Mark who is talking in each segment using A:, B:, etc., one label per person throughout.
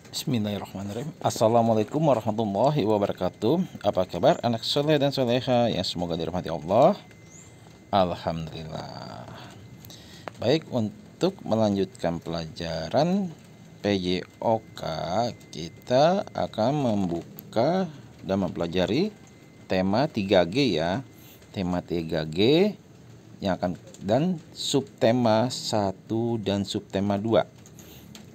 A: Bismillahirrahmanirrahim. Assalamualaikum warahmatullahi wabarakatuh. Apa kabar anak soleh dan soleha yang semoga dirahmati Allah? Alhamdulillah. Baik, untuk melanjutkan pelajaran PJOK, kita akan membuka dan mempelajari tema 3G ya. Tema 3G yang akan dan subtema 1 dan subtema 2.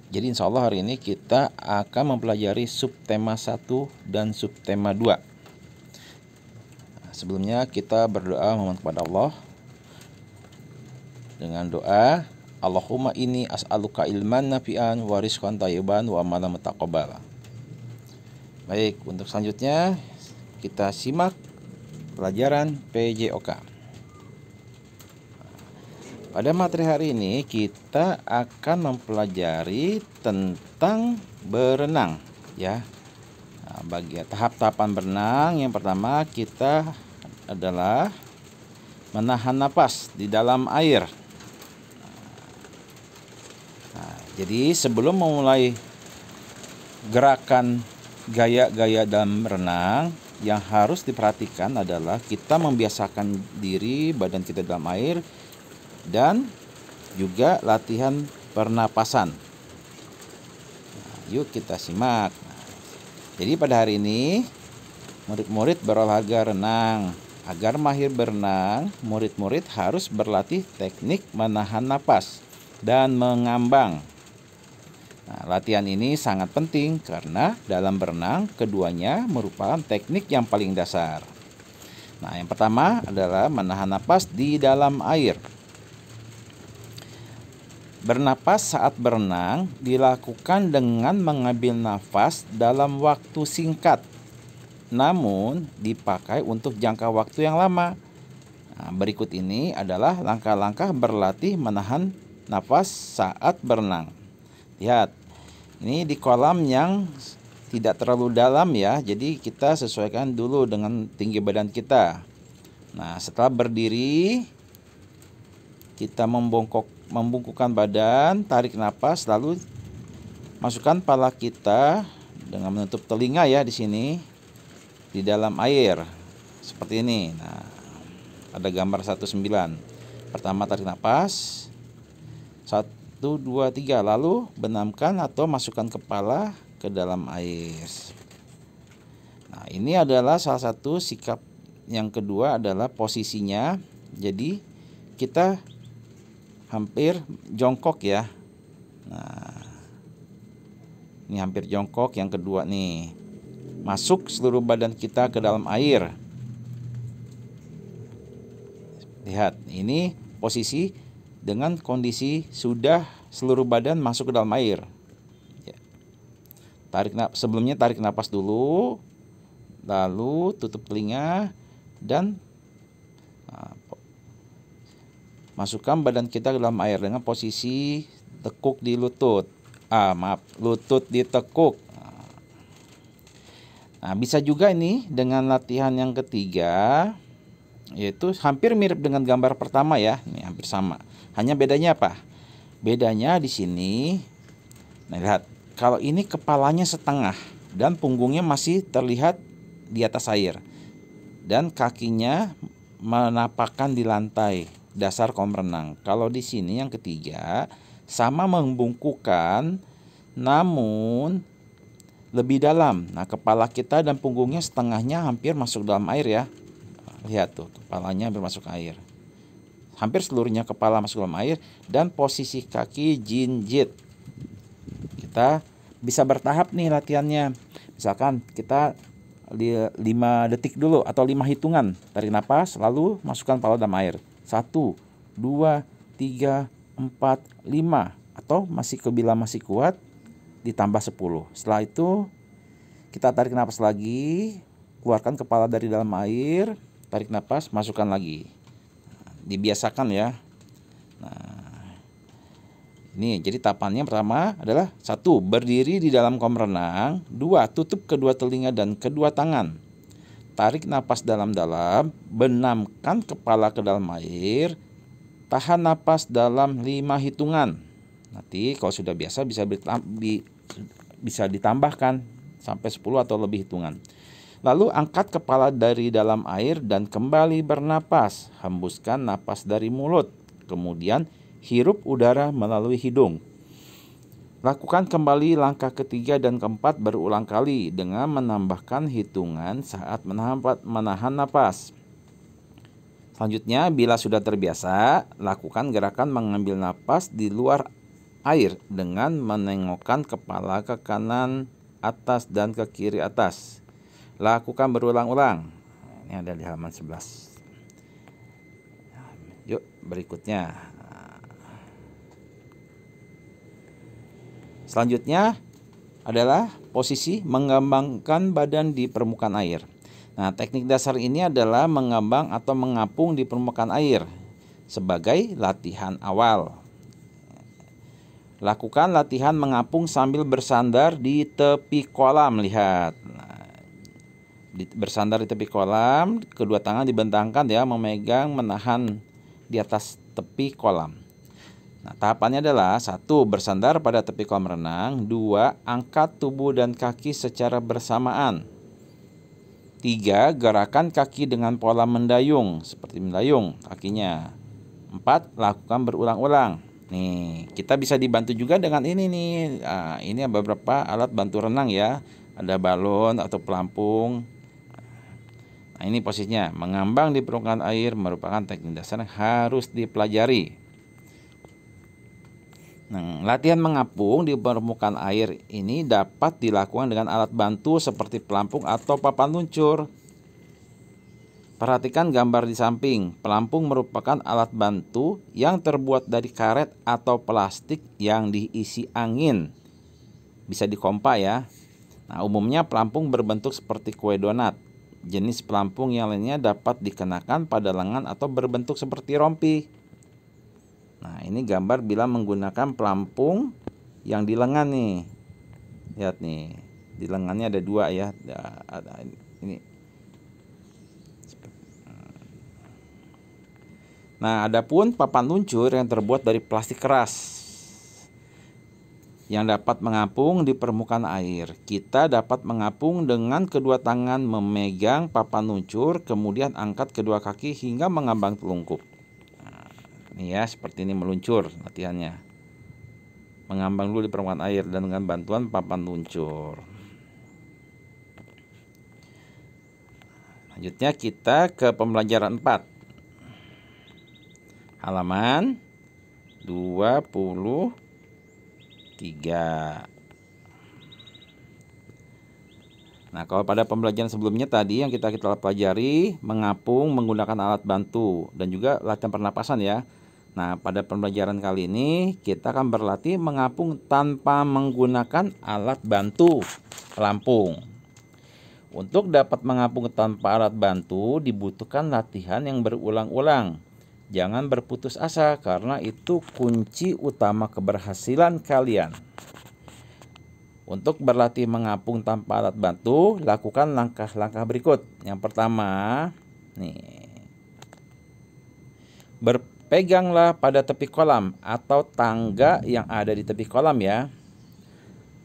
A: Jadi insya Allah hari ini kita akan mempelajari subtema 1 dan subtema 2. Sebelumnya kita berdoa memohon kepada Allah dengan doa Allahumma inni as'aluka ilman nafi'an wa rizqan thayyiban wa amalan mutaqabbala. Baik, untuk selanjutnya kita simak pelajaran PJOK. Pada materi hari ini kita akan mempelajari tentang berenang ya. Nah, bagi tahap-tahapan berenang yang pertama kita adalah menahan napas di dalam air. Nah, jadi sebelum memulai gerakan gaya-gaya dalam berenang, yang harus diperhatikan adalah kita membiasakan diri badan kita dalam air dan juga latihan pernapasan. Nah, yuk kita simak. Jadi pada hari ini murid-murid berolahraga renang. Agar mahir berenang, murid-murid harus berlatih teknik menahan napas dan mengambang. Nah, latihan ini sangat penting karena dalam berenang keduanya merupakan teknik yang paling dasar. Nah, yang pertama adalah menahan napas di dalam air. Bernapas saat berenang dilakukan dengan mengambil nafas dalam waktu singkat, namun dipakai untuk jangka waktu yang lama. Nah, berikut ini adalah langkah-langkah berlatih menahan nafas saat berenang. Lihat, ini di kolam yang tidak terlalu dalam ya, jadi kita sesuaikan dulu dengan tinggi badan kita. Nah, setelah berdiri, kita membungkukkan badan, tarik napas, lalu masukkan kepala kita dengan menutup telinga ya di sini di dalam air seperti ini. Nah, ada gambar 19. Pertama tarik napas 1, 2, 3, lalu benamkan atau masukkan kepala ke dalam air. Nah, ini adalah salah satu sikap. Yang kedua adalah posisinya. Jadi kita hampir jongkok ya. Nah, ini hampir jongkok. Yang kedua nih, masuk seluruh badan kita ke dalam air. Lihat, ini posisi dengan kondisi sudah seluruh badan masuk ke dalam air. Ya. Sebelumnya tarik napas dulu, lalu tutup telinga dan masukkan badan kita ke dalam air dengan posisi tekuk di lutut. Lutut ditekuk. Nah, bisa juga ini dengan latihan yang ketiga, yaitu hampir mirip dengan gambar pertama ya. Ini hampir sama. Hanya bedanya apa? Bedanya di sini. Nah, lihat. Kalau ini kepalanya setengah dan punggungnya masih terlihat di atas air. Dan kakinya menapakkan di lantai dasar kolam renang. Kalau di sini yang ketiga sama membungkukkan namun lebih dalam. Nah, kepala kita dan punggungnya setengahnya hampir masuk dalam air ya. Lihat tuh, kepalanya hampir masuk air. Hampir seluruhnya kepala masuk dalam air dan posisi kaki jinjit. Kita bisa bertahap nih latihannya. Misalkan kita 5 detik dulu atau 5 hitungan. Tarik napas lalu masukkan kepala dalam air. 1, 2, 3, 4, 5. Atau bila masih kuat ditambah 10. Setelah itu kita tarik napas lagi, keluarkan kepala dari dalam air, tarik napas, masukkan lagi. Nah, dibiasakan ya. Nah, ini jadi tahapannya pertama adalah 1. Berdiri di dalam kolam renang. 2. Tutup kedua telinga dan kedua tangan. Tarik napas dalam-dalam, benamkan kepala ke dalam air, tahan napas dalam 5 hitungan. Nanti kalau sudah biasa bisa bisa ditambahkan sampai 10 atau lebih hitungan. Lalu angkat kepala dari dalam air dan kembali bernapas. Hembuskan napas dari mulut. Kemudian hirup udara melalui hidung. Lakukan kembali langkah ketiga dan keempat berulang kali dengan menambahkan hitungan saat menahan napas. Selanjutnya, bila sudah terbiasa, lakukan gerakan mengambil napas di luar air dengan menengokkan kepala ke kanan atas dan ke kiri atas. Lakukan berulang-ulang. Ini ada di halaman 11. Yuk, berikutnya. Selanjutnya adalah posisi mengambangkan badan di permukaan air. Nah, teknik dasar ini adalah mengambang atau mengapung di permukaan air sebagai latihan awal. Lakukan latihan mengapung sambil bersandar di tepi kolam. Lihat. Bersandar di tepi kolam, kedua tangan dibentangkan ya, memegang menahan di atas tepi kolam. Nah, tahapannya adalah 1. Bersandar pada tepi kolam renang. 2. Angkat tubuh dan kaki secara bersamaan. 3. Gerakan kaki dengan pola mendayung, seperti mendayung kakinya. 4. Lakukan berulang-ulang. Nih, kita bisa dibantu juga dengan ini nih. Nah, ini beberapa alat bantu renang ya. Ada balon atau pelampung. Nah, ini posisinya. Mengambang di permukaan air merupakan teknik dasar yang harus dipelajari. Nah, latihan mengapung di permukaan air ini dapat dilakukan dengan alat bantu seperti pelampung atau papan luncur. Perhatikan gambar di samping. Pelampung merupakan alat bantu yang terbuat dari karet atau plastik yang diisi angin. Bisa dikompa ya. Nah, umumnya pelampung berbentuk seperti kue donat. Jenis pelampung yang lainnya dapat dikenakan pada lengan atau berbentuk seperti rompi. Nah, ini gambar bila menggunakan pelampung yang di lengan nih. Lihat nih, di lengannya ada 2 ya. Ada ini. Nah, adapun papan luncur yang terbuat dari plastik keras yang dapat mengapung di permukaan air. Kita dapat mengapung dengan kedua tangan memegang papan luncur, kemudian angkat kedua kaki hingga mengambang telungkup. Nah, ini ya, seperti ini meluncur latihannya. Mengambang dulu di permukaan air dan dengan bantuan papan luncur. Selanjutnya kita ke pembelajaran 4. Halaman 23. Nah, kalau pada pembelajaran sebelumnya tadi yang kita pelajari mengapung menggunakan alat bantu dan juga latihan pernapasan ya. Nah, pada pembelajaran kali ini kita akan berlatih mengapung tanpa menggunakan alat bantu pelampung. Untuk dapat mengapung tanpa alat bantu dibutuhkan latihan yang berulang-ulang. Jangan berputus asa karena itu kunci utama keberhasilan kalian. Untuk berlatih mengapung tanpa alat bantu, lakukan langkah-langkah berikut. Yang pertama, nih. Berpeganglah pada tepi kolam atau tangga yang ada di tepi kolam ya.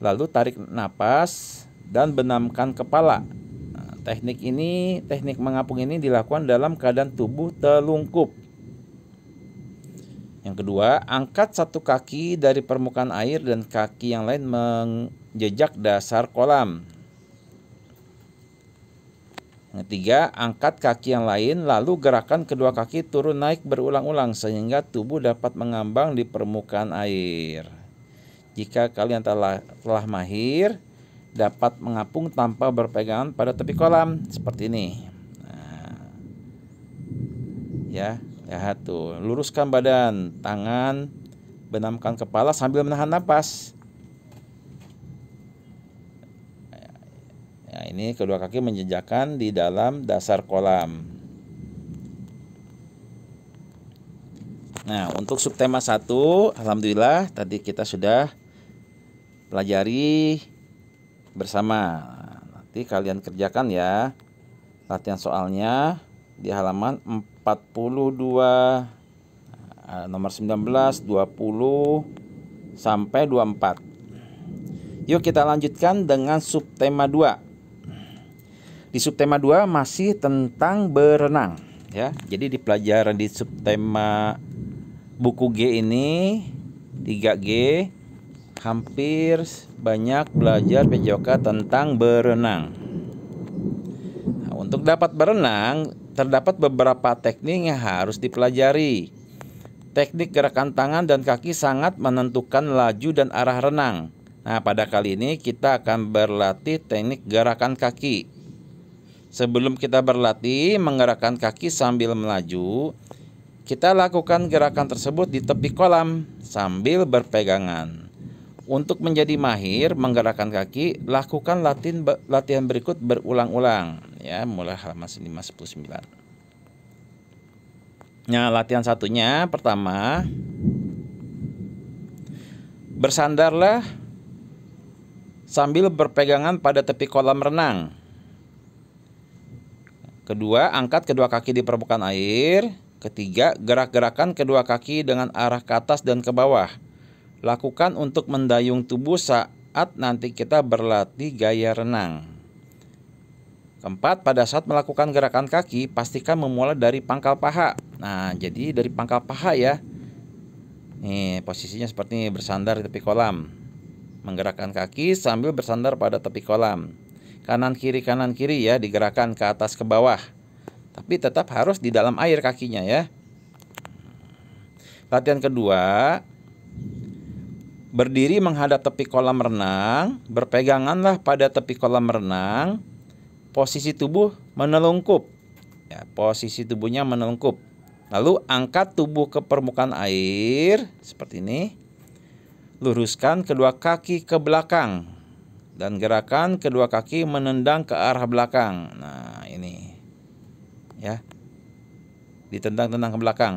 A: Lalu tarik napas dan benamkan kepala. Nah, teknik mengapung ini dilakukan dalam keadaan tubuh telungkup. Yang kedua, angkat satu kaki dari permukaan air dan kaki yang lain menjejak dasar kolam. Yang ketiga, angkat kaki yang lain lalu gerakan kedua kaki turun naik berulang-ulang sehingga tubuh dapat mengambang di permukaan air. Jika kalian telah mahir, dapat mengapung tanpa berpegangan pada tepi kolam seperti ini. Nah, ya. Lihat tuh, luruskan badan, tangan, benamkan kepala sambil menahan napas. Ya, ini kedua kaki menjejakkan di dalam dasar kolam. Nah, untuk subtema 1, alhamdulillah tadi kita sudah pelajari bersama. Nanti kalian kerjakan ya latihan soalnya di halaman 42, nomor 19, 20 sampai 24. Yuk kita lanjutkan dengan subtema 2. Di subtema 2 masih tentang berenang ya. Jadi di pelajaran di subtema buku G ini 3G hampir banyak belajar PJOK tentang berenang. Nah, untuk dapat berenang terdapat beberapa teknik yang harus dipelajari. Teknik gerakan tangan dan kaki sangat menentukan laju dan arah renang. Nah, pada kali ini kita akan berlatih teknik gerakan kaki. Sebelum kita berlatih menggerakkan kaki sambil melaju, kita lakukan gerakan tersebut di tepi kolam sambil berpegangan. Untuk menjadi mahir menggerakkan kaki, lakukan latihan berikut berulang-ulang. Ya, mulai halaman 519. Nah, latihan satunya pertama, bersandarlah sambil berpegangan pada tepi kolam renang. Kedua, angkat kedua kaki di permukaan air. Ketiga, gerak-gerakan kedua kaki dengan arah ke atas dan ke bawah. Lakukan untuk mendayung tubuh saat nanti kita berlatih gaya renang. Keempat, pada saat melakukan gerakan kaki, pastikan memulai dari pangkal paha. Nah, jadi dari pangkal paha ya. Nih, posisinya seperti ini, bersandar di tepi kolam. Menggerakkan kaki sambil bersandar pada tepi kolam. Kanan kiri ya, digerakkan ke atas ke bawah. Tapi tetap harus di dalam air kakinya ya. Latihan kedua, berdiri menghadap tepi kolam renang, berpeganganlah pada tepi kolam renang. Posisi tubuh menelungkup. Ya, posisi tubuhnya menelungkup. Lalu angkat tubuh ke permukaan air seperti ini. Luruskan kedua kaki ke belakang dan gerakan kedua kaki menendang ke arah belakang. Nah, ini ya, ditendang-tendang ke belakang.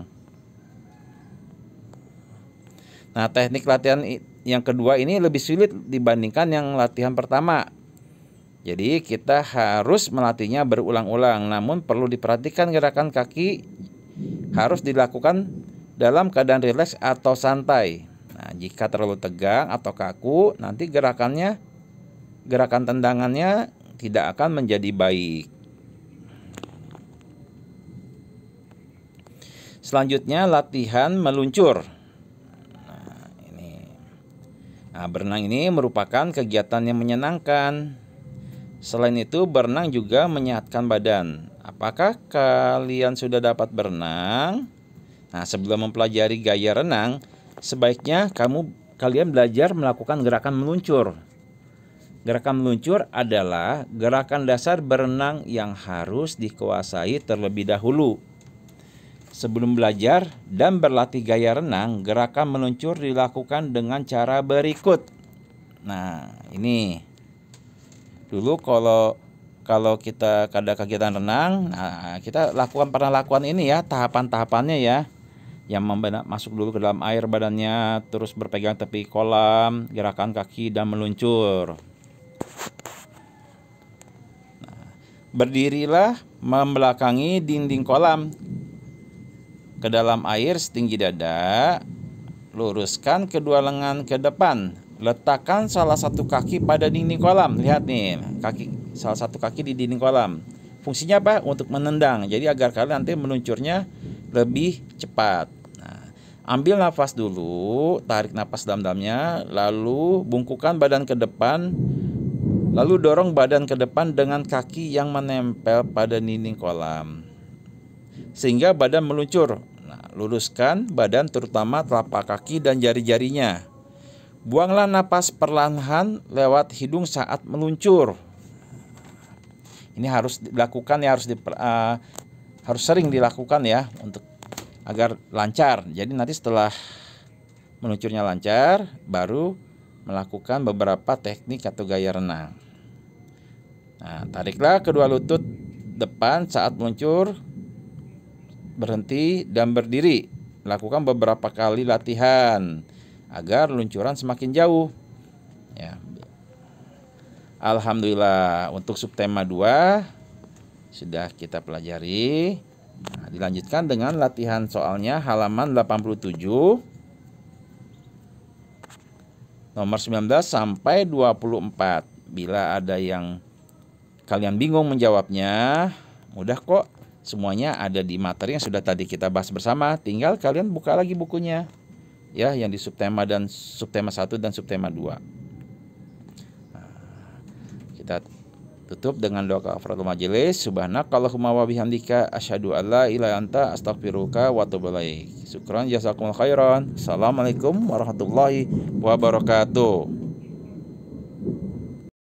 A: Nah, teknik latihan yang kedua ini lebih sulit dibandingkan yang latihan pertama. Jadi kita harus melatihnya berulang-ulang. Namun perlu diperhatikan gerakan kaki harus dilakukan dalam keadaan rileks atau santai. Nah, jika terlalu tegang atau kaku, nanti gerakan tendangannya tidak akan menjadi baik. Selanjutnya latihan meluncur. Nah, berenang ini merupakan kegiatan yang menyenangkan. Selain itu, berenang juga menyehatkan badan. Apakah kalian sudah dapat berenang? Nah, sebelum mempelajari gaya renang, sebaiknya kalian belajar melakukan gerakan meluncur. Gerakan meluncur adalah gerakan dasar berenang yang harus dikuasai terlebih dahulu. Sebelum belajar dan berlatih gaya renang, gerakan meluncur dilakukan dengan cara berikut. Nah, ini. Dulu kalau kita ada kegiatan renang, nah kita pernah lakukan ini ya, tahapan-tahapannya ya. Yang masuk dulu ke dalam air badannya, terus berpegang tepi kolam, gerakan kaki dan meluncur. Nah, berdirilah membelakangi dinding kolam ke dalam air setinggi dada. Luruskan kedua lengan ke depan. Letakkan salah satu kaki pada dinding kolam. Lihat nih, salah satu kaki di dinding kolam. Fungsinya apa? Untuk menendang. Jadi agar kalian nanti meluncurnya lebih cepat. Nah, ambil nafas dulu, tarik nafas dalam-dalamnya, lalu bungkukkan badan ke depan, lalu dorong badan ke depan dengan kaki yang menempel pada dinding kolam, sehingga badan meluncur. Nah, luruskan badan terutama telapak kaki dan jari-jarinya. Buanglah napas perlahan lewat hidung saat meluncur. Ini harus dilakukan ya, harus sering dilakukan ya untuk agar lancar. Jadi nanti setelah meluncurnya lancar, baru melakukan beberapa teknik atau gaya renang. Nah, tariklah kedua lutut depan saat meluncur, berhenti dan berdiri. Lakukan beberapa kali latihan agar luncuran semakin jauh. Ya. Alhamdulillah, untuk subtema 2 sudah kita pelajari. Nah, dilanjutkan dengan latihan soalnya halaman 87. nomor 19 sampai 24. Bila ada yang kalian bingung menjawabnya, mudah kok. Semuanya ada di materi yang sudah tadi kita bahas bersama. Tinggal kalian buka lagi bukunya, ya, yang di subtema 1 dan subtema 2. Kita tutup dengan doa kafaratul majelis. Subhanakallahumma wa bihamdika asyhadu an la ilaha illa anta astaghfiruka wa atubu ilaik. Syukran jazakumullah khairan. Assalamualaikum warahmatullahi wabarakatuh.